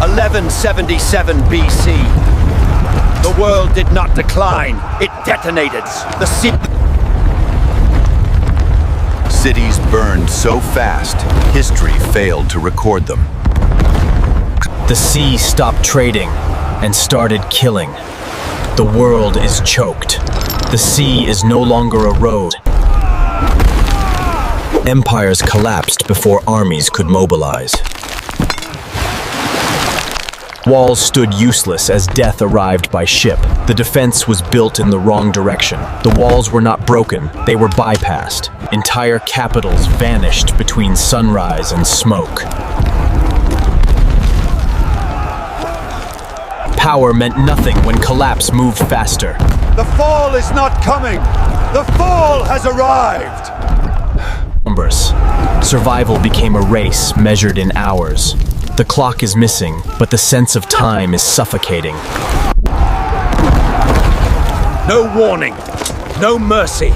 1177 BC. The world did not decline, it detonated. The sea... Cities burned so fast, history failed to record them. The sea stopped trading and started killing. The world is choked. The sea is no longer a road. Empires collapsed before armies could mobilize. Walls stood useless as death arrived by ship. The defense was built in the wrong direction. The walls were not broken, they were bypassed. Entire capitals vanished between sunrise and smoke. Power meant nothing when collapse moved faster. The fall is not coming! The fall has arrived! Survival became a race measured in hours. The clock is missing, but the sense of time is suffocating. No warning, no mercy,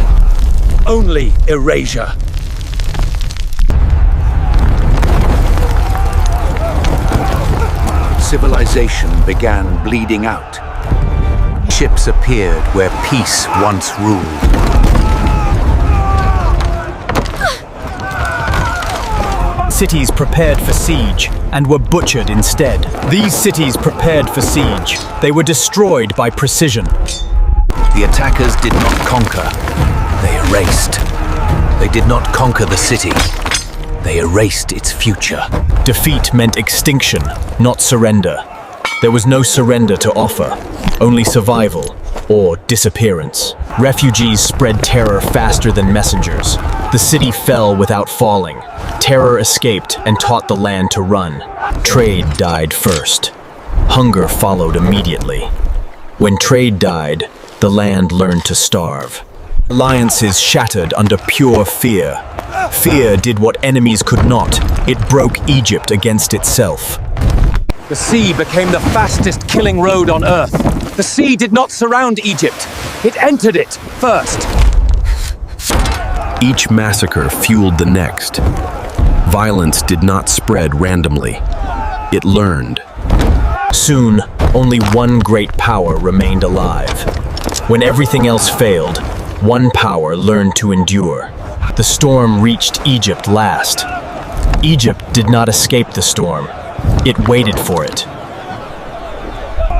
only erasure. Civilization began bleeding out. Ships appeared where peace once ruled. Cities prepared for siege and were butchered instead. These cities prepared for siege. They were destroyed by precision. The attackers did not conquer, they erased. They did not conquer the city, they erased its future. Defeat meant extinction, not surrender. There was no surrender to offer, only survival or disappearance. Refugees spread terror faster than messengers. The city fell without falling. Terror escaped and taught the land to run. Trade died first. Hunger followed immediately. When trade died, the land learned to starve. Alliances shattered under pure fear. Fear did what enemies could not. It broke Egypt against itself. The sea became the fastest killing road on Earth. The sea did not surround Egypt. It entered it first. Each massacre fueled the next. Violence did not spread randomly. It learned. Soon, only one great power remained alive. When everything else failed, one power learned to endure. The storm reached Egypt last. Egypt did not escape the storm. It waited for it.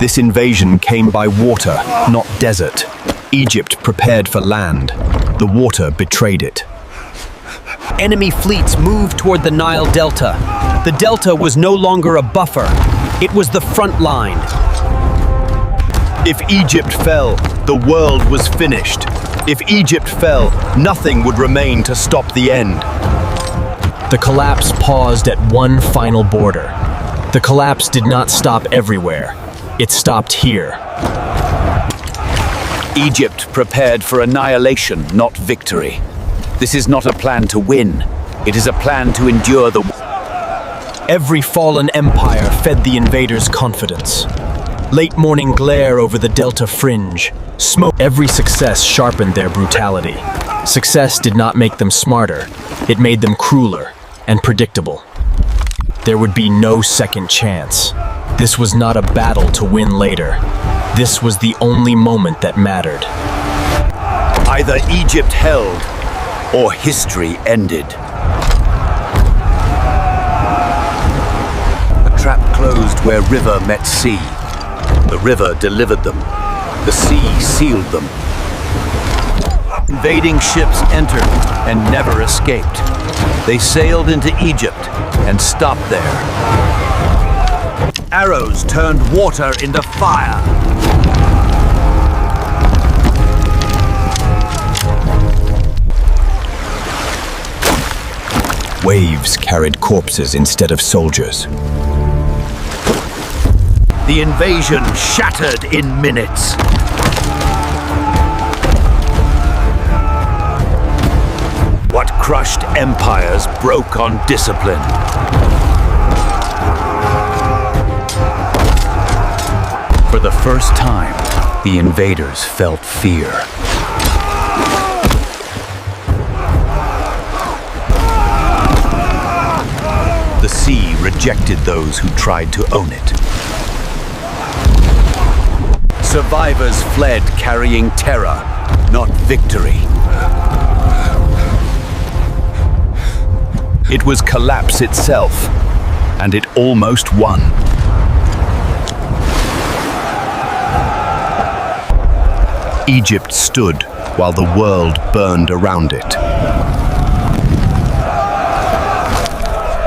This invasion came by water, not desert. Egypt prepared for land. The water betrayed it. Enemy fleets moved toward the Nile Delta. The Delta was no longer a buffer. It was the front line. If Egypt fell, the world was finished. If Egypt fell, nothing would remain to stop the end. The collapse paused at one final border. The collapse did not stop everywhere. It stopped here. Egypt prepared for annihilation, not victory. This is not a plan to win. It is a plan to endure the... Every fallen empire fed the invaders' confidence. Late morning glare over the Delta fringe. Smoke. Every success sharpened their brutality. Success did not make them smarter. It made them crueler and predictable. There would be no second chance. This was not a battle to win later. This was the only moment that mattered. Either Egypt held, or history ended. The trap closed where river met sea. The river delivered them. The sea sealed them. Invading ships entered and never escaped. They sailed into Egypt and stopped there. Arrows turned water into fire. Waves carried corpses instead of soldiers. The invasion shattered in minutes. What crushed empires broke on discipline. For the first time, the invaders felt fear. The sea rejected those who tried to own it. Survivors fled carrying terror, not victory. It was collapse itself, and it almost won. Egypt stood while the world burned around it.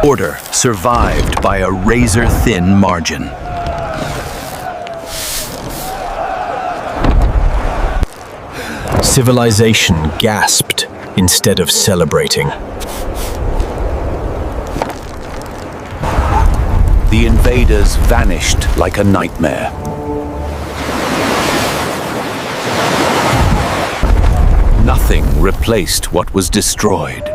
Order survived by a razor-thin margin. Civilization gasped instead of celebrating. The invaders vanished like a nightmare. Nothing replaced what was destroyed.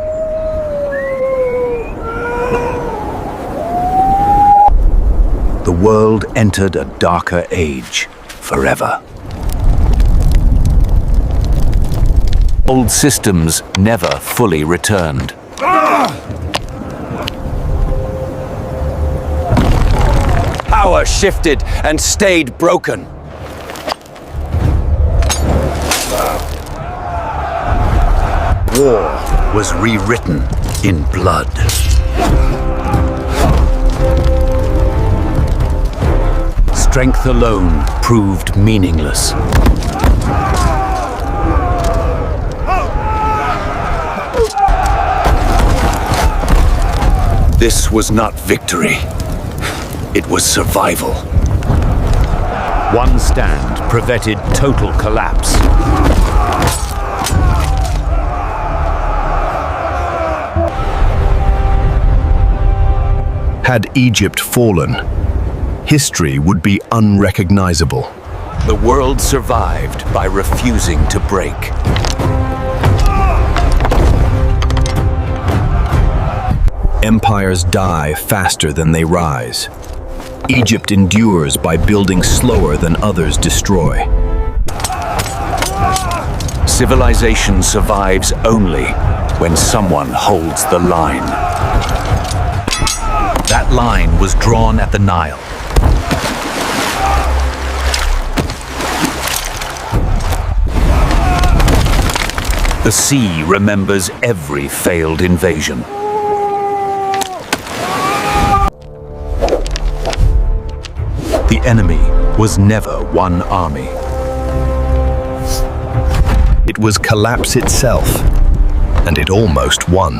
The world entered a darker age forever. Old systems never fully returned. Power shifted and stayed broken. War was rewritten in blood. Strength alone proved meaningless. This was not victory. It was survival. One stand prevented total collapse. Had Egypt fallen, history would be unrecognizable. The world survived by refusing to break. Empires die faster than they rise. Egypt endures by building slower than others destroy. Civilization survives only when someone holds the line. That line was drawn at the Nile. The sea remembers every failed invasion. The enemy was never one army. It was collapse itself, and it almost won.